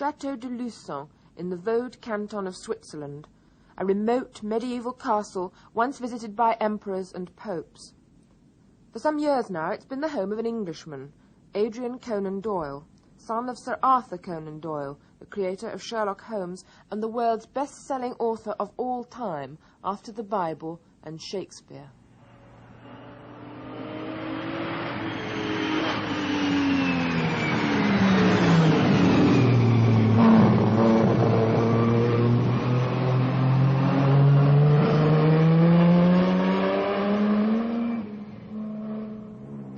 Château de Luçon in the Vaud canton of Switzerland, a remote medieval castle once visited by emperors and popes. For some years now it's been the home of an Englishman, Adrian Conan Doyle, son of Sir Arthur Conan Doyle, the creator of Sherlock Holmes and the world's best-selling author of all time after the Bible and Shakespeare.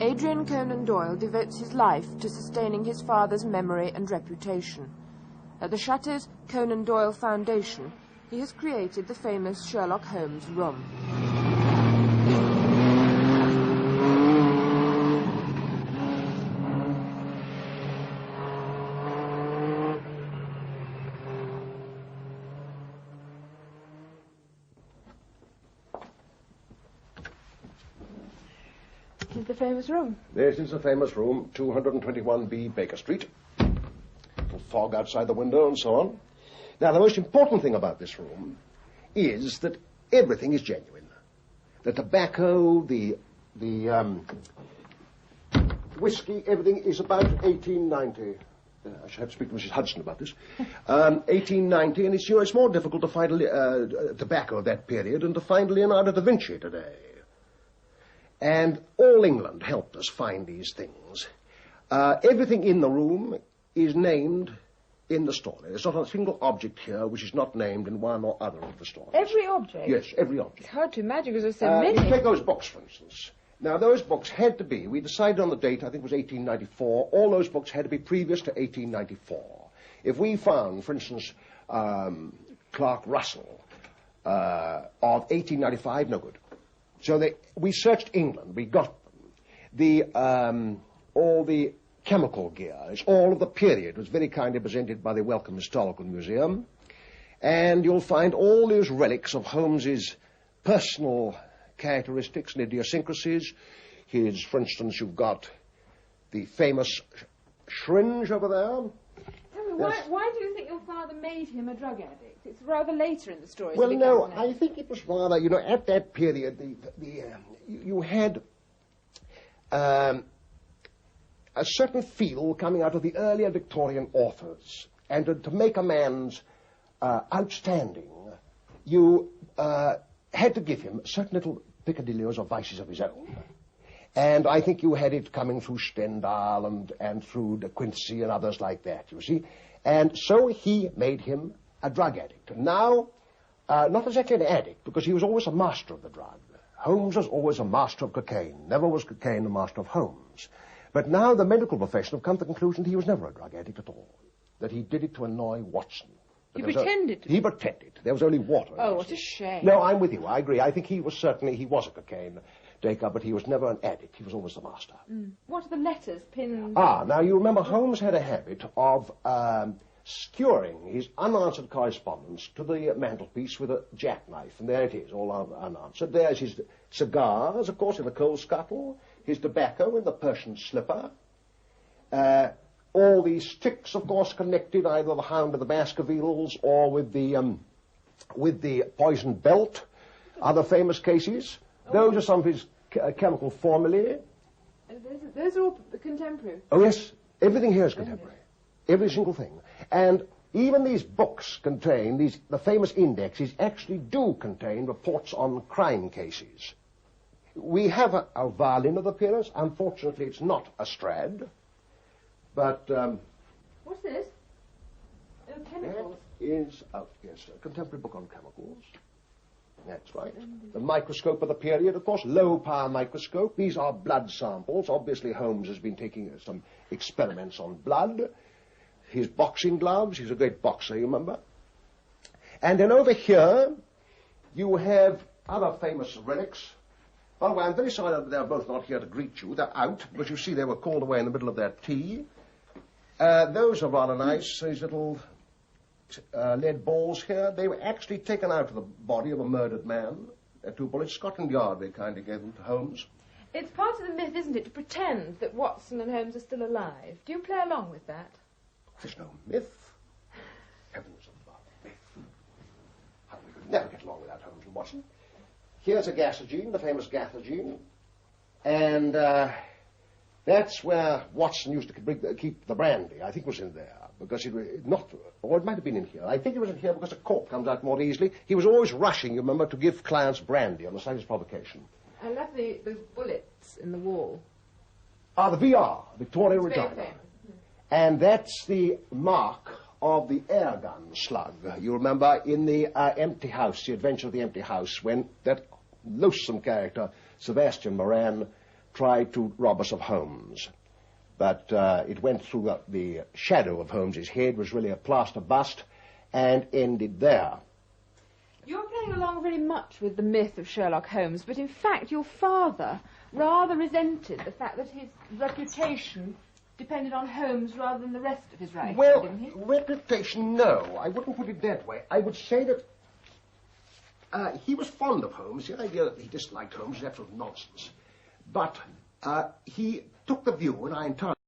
Adrian Conan Doyle devotes his life to sustaining his father's memory and reputation. At the Chateau's Conan Doyle Foundation, he has created the famous Sherlock Holmes room. This is the famous room. This is the famous room, 221B Baker Street. Little fog outside the window and so on. Now, the most important thing about this room is that everything is genuine. The tobacco, the whiskey, everything is about 1890. I should have to speak to Mrs. Hudson about this. 1890, and it's more difficult to find tobacco of that period than to find Leonardo da Vinci today. And all England helped us find these things. Everything in the room is named in the story. There's not a single object here which is not named in one or other of the stories. Every object? Yes, every object. It's hard to imagine because there's so many. You take those books, for instance. Now, those books had to be, we decided on the date, I think it was 1894, all those books had to be previous to 1894. If we found, for instance, Clark Russell of 1895, no good. So we searched England, we got them. All the chemical gears, all of the period was very kindly presented by the Wellcome Historical Museum. And you'll find all those relics of Holmes's personal characteristics and idiosyncrasies. Here's, for instance, you've got the famous syringe over there. Tell me, why do you think your father made him a drug addict? It's rather later in the story. Well, no, I think it was rather, at that period, you had a certain feel coming out of the earlier Victorian authors. And to make a man's outstanding, you had to give him certain little peccadilloes or vices of his own. And I think you had it coming through Stendhal and through De Quincey and others like that, you see. And so he made him a drug addict. Now, not exactly an addict, because he was always a master of the drug. Holmes was always a master of cocaine. Never was cocaine a master of Holmes. But now the medical profession have come to the conclusion that he was never a drug addict at all. That he did it to annoy Watson. He pretended to. He pretended. There was only water. Oh, what a shame. No, I'm with you. I agree. I think he was a cocaine taker, but he was never an addict. He was always the master. What are the letters pinned? Now you remember Holmes had a habit of skewering his unanswered correspondence to the mantelpiece with a jackknife, and there it is, all unanswered. There's his cigars, of course, in the coal scuttle, his tobacco in the Persian slipper, all these sticks, of course, connected either with the Hound of the Baskervilles or with the poisoned belt, other famous cases. Those are some of his chemical formulae. Those are all contemporary? Oh, yes. Everything here is contemporary. Every single thing. And even these books contain, the famous indexes actually do contain reports on crime cases. We have a violin of the period. Unfortunately, it's not a Strad. But, what's this? Oh, chemicals. That is, yes, a contemporary book on chemicals. That's right. The microscope of the period, of course, low-power microscope. These are blood samples. Obviously, Holmes has been taking some experiments on blood. His boxing gloves. He's a great boxer, you remember. And then over here, you have other famous relics. By the way, I'm very sorry that they're both not here to greet you. They're out, but you see they were called away in the middle of their tea. Those are rather nice, these little lead balls here. They were actually taken out of the body of a murdered man. They're 2 bullets. Scotland Yard, they kindly gave them to Holmes. It's part of the myth, isn't it, to pretend that Watson and Holmes are still alive. Do you play along with that? There's no myth. Watson. Here's a gasogene, the famous gathogene. And that's where Watson used to keep the brandy. I think it was in there. Because it might have been in here. I think it was in here because a cork comes out more easily. He was always rushing, you remember, to give clients brandy on the slightest provocation. I love the bullets in the wall. Ah, the VR, Victoria Regina. And that's the mark of the air gun slug. You remember in the empty house, the adventure of the empty house, when that loathsome character, Sebastian Moran, tried to rob us of Holmes. But it went through the shadow of Holmes's head, was really a plaster bust, and ended there. You're playing along very much with the myth of Sherlock Holmes, but in fact your father rather resented the fact that his reputation depended on Holmes rather than the rest of his writing, didn't he? Well, reputation, no. I wouldn't put it that way. I would say that he was fond of Holmes. The idea that he disliked Holmes is absolute nonsense. But he took the view, and I entirely